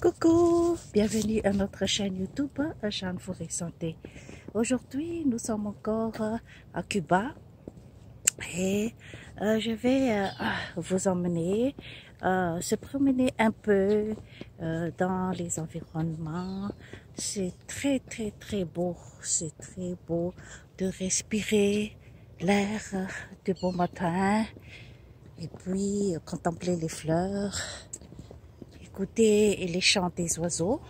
Coucou, bienvenue à notre chaîne YouTube Jeanne Forêt Santé. Aujourd'hui, nous sommes encore à Cuba et je vais vous emmener se promener un peu dans les environnements. C'est très beau, c'est très beau de respirer l'air du beau matin et puis contempler les fleurs. Écouter les chants des oiseaux,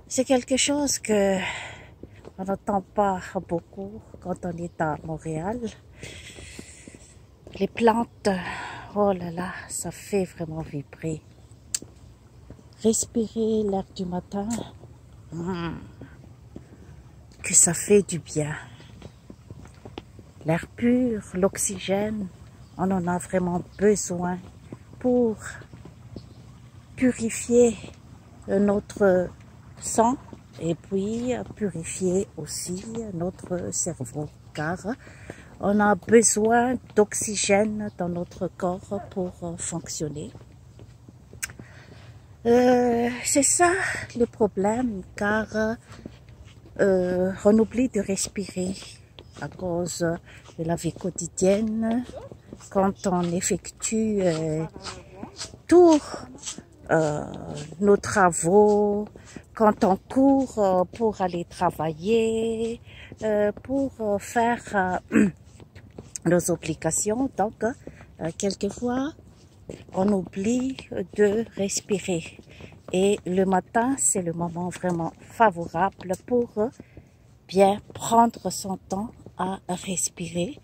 c'est quelque chose que on n'entend pas beaucoup quand on est à Montréal. Les plantes, oh là là, ça fait vraiment vibrer. Respirer l'air du matin, que ça fait du bien. L'air pur, l'oxygène, on en a vraiment besoin pour purifier notre sang et puis purifier aussi notre cerveau, car on a besoin d'oxygène dans notre corps pour fonctionner. C'est ça le problème, car on oublie de respirer à cause de la vie quotidienne. Quand on effectue tous nos travaux, quand on court pour aller travailler, pour faire nos obligations. Donc, quelquefois, on oublie de respirer. Et le matin, c'est le moment vraiment favorable pour bien prendre son temps à respirer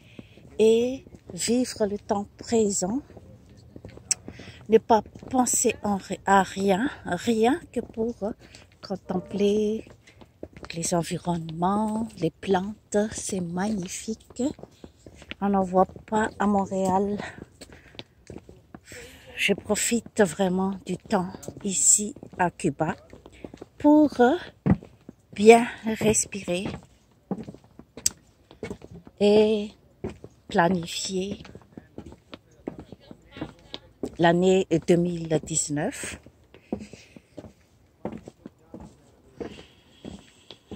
et vivre le temps présent. Ne pas penser à rien que pour contempler les environnements, les plantes, c'est magnifique. On n'en voit pas à Montréal. Je profite vraiment du temps ici à Cuba pour bien respirer et planifier l'année 2019.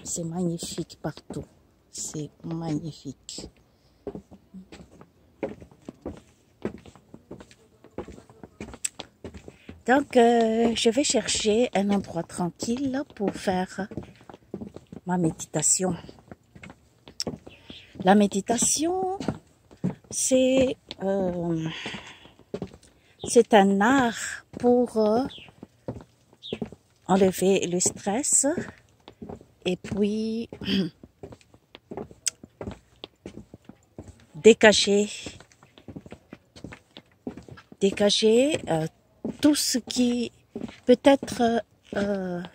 C'est magnifique partout. C'est magnifique. Donc, je vais chercher un endroit tranquille pour faire ma méditation. La méditation, c'est un art pour enlever le stress et puis dégager tout ce qui peut être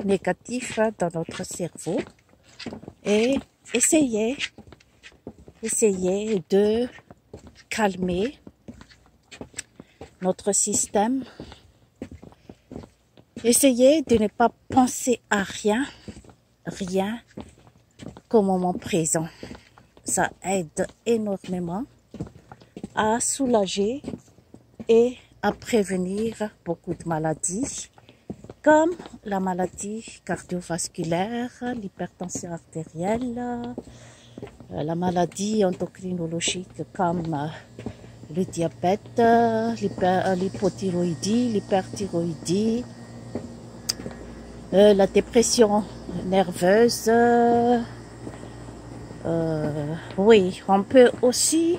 négatif dans notre cerveau et essayer de calmer notre système. Essayez de ne pas penser à rien qu'au moment présent. Ça aide énormément à soulager et à prévenir beaucoup de maladies, comme la maladie cardiovasculaire, l'hypertension artérielle, la maladie endocrinologique comme le diabète, l'hypothyroïdie, l'hyperthyroïdie, la dépression nerveuse. Oui, on peut aussi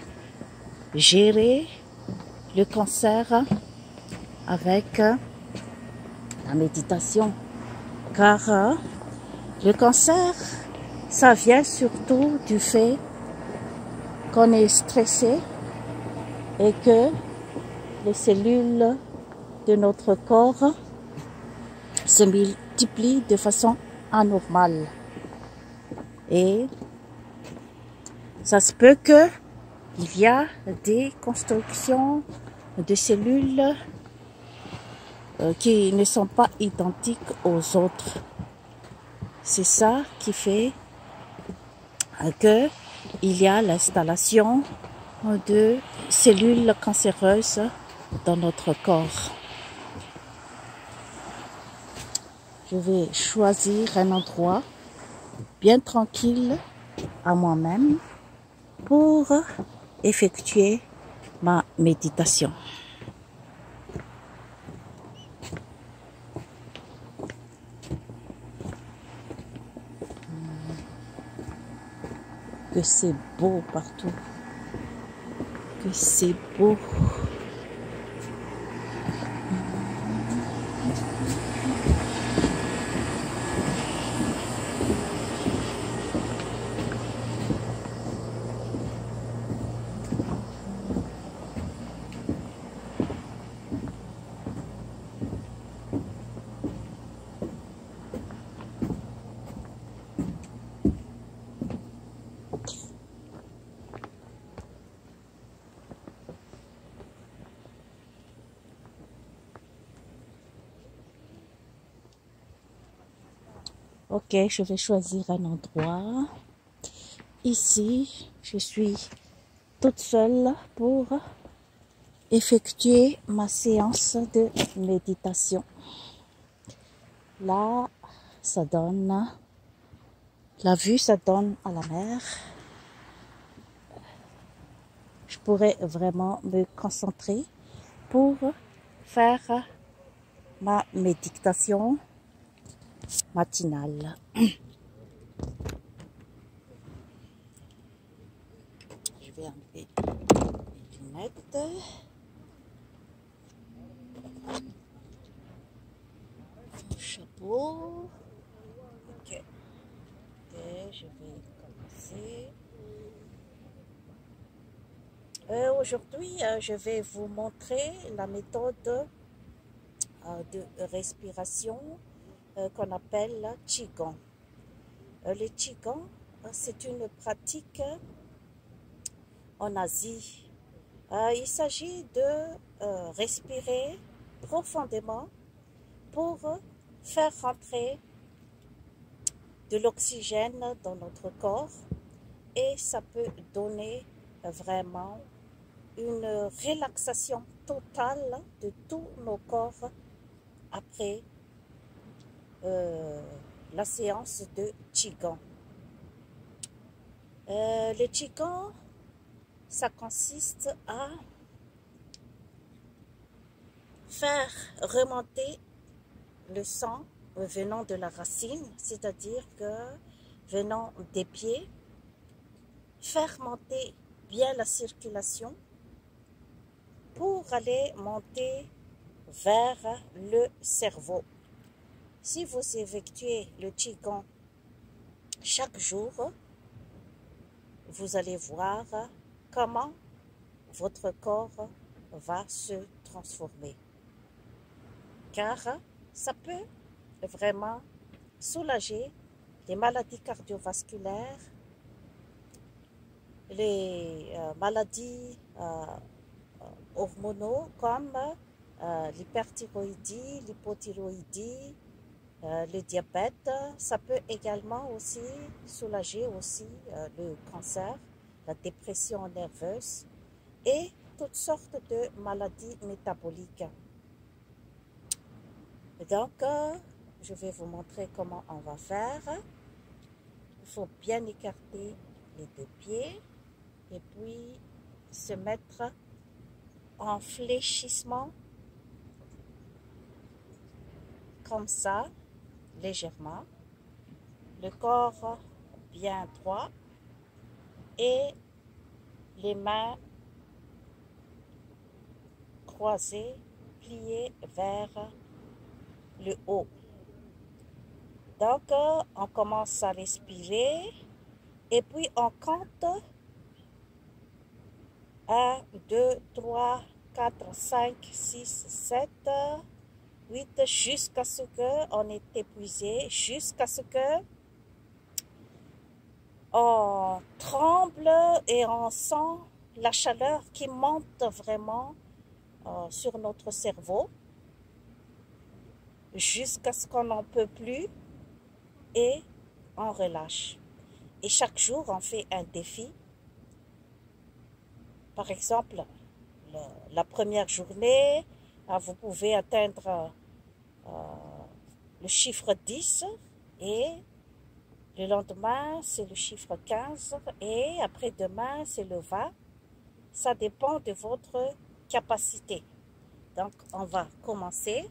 gérer le cancer avec la méditation, car le cancer, ça vient surtout du fait qu'on est stressé et que les cellules de notre corps se multiplient de façon anormale. Et ça se peut que il y a des constructions de cellules qui ne sont pas identiques aux autres. C'est ça qui fait que il y a l'installation de cellules cancéreuses dans notre corps. je vais choisir un endroit bien tranquille à moi-même pour effectuer ma méditation. Que c'est beau partout, que c'est beau. Ok, je vais choisir un endroit. Ici, je suis toute seule pour effectuer ma séance de méditation. Là, ça donne, la vue, ça donne à la mer. Je pourrais vraiment me concentrer pour faire ma méditation matinale. Je vais enlever les lunettes. Mon chapeau. Ok. Et je vais commencer. Aujourd'hui, je vais vous montrer la méthode de respiration qu'on appelle Qigong. Le Qigong, c'est une pratique en Asie. Il s'agit de respirer profondément pour faire rentrer de l'oxygène dans notre corps et ça peut donner vraiment une relaxation totale de tous nos corps après la séance de Qigong. Le Qigong, ça consiste à faire remonter le sang venant de la racine, c'est-à-dire que venant des pieds, faire monter bien la circulation pour aller monter vers le cerveau. Si vous effectuez le Qigong chaque jour, vous allez voir comment votre corps va se transformer. Car ça peut vraiment soulager les maladies cardiovasculaires, les maladies hormonaux comme l'hyperthyroïdie, l'hypothyroïdie, le diabète. Ça peut également aussi soulager aussi le cancer, la dépression nerveuse et toutes sortes de maladies métaboliques. Donc, je vais vous montrer comment on va faire. Il faut bien écarter les deux pieds et puis se mettre en fléchissement comme ça, légèrement. Le corps bien droit et les mains croisées, pliées vers le haut. Donc, on commence à respirer et puis on compte 1, 2, 3, 4, 5, 6, 7, 8, jusqu'à ce qu'on est épuisé, jusqu'à ce que on tremble et on sent la chaleur qui monte vraiment sur notre cerveau, jusqu'à ce qu'on n'en peut plus et on relâche. Et chaque jour, on fait un défi. Par exemple, la première journée, vous pouvez atteindre le chiffre 10 et le lendemain, c'est le chiffre 15 et après-demain, c'est le 20. Ça dépend de votre capacité. Donc, on va commencer.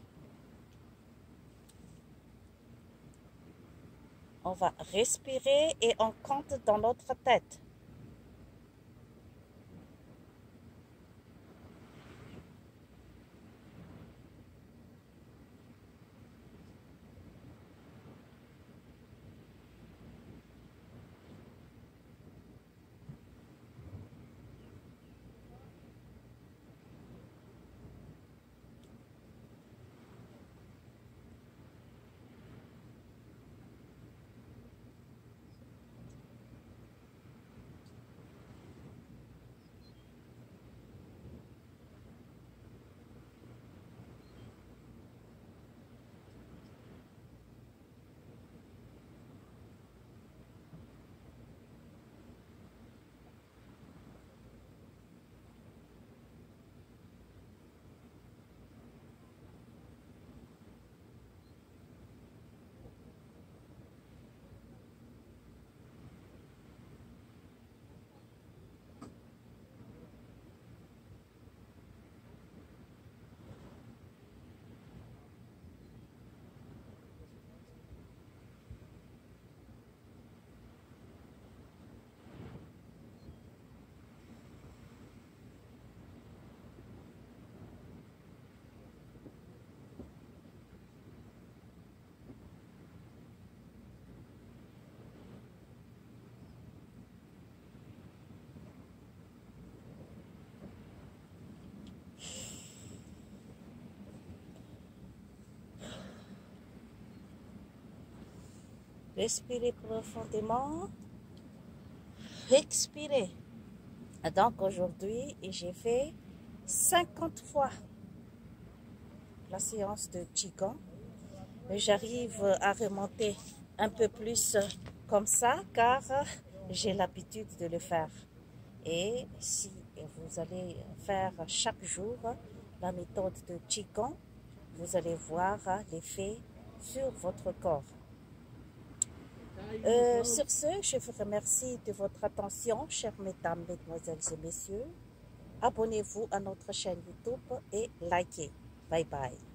On va respirer et on compte dans notre tête. Respirez profondément. Expirez. Donc aujourd'hui, j'ai fait 50 fois la séance de Qigong. J'arrive à remonter un peu plus comme ça car j'ai l'habitude de le faire. Et si vous allez faire chaque jour la méthode de Qigong, vous allez voir l'effet sur votre corps. Sur ce, je vous remercie de votre attention, chères mesdames, mesdemoiselles et messieurs. Abonnez-vous à notre chaîne YouTube et likez. Bye bye.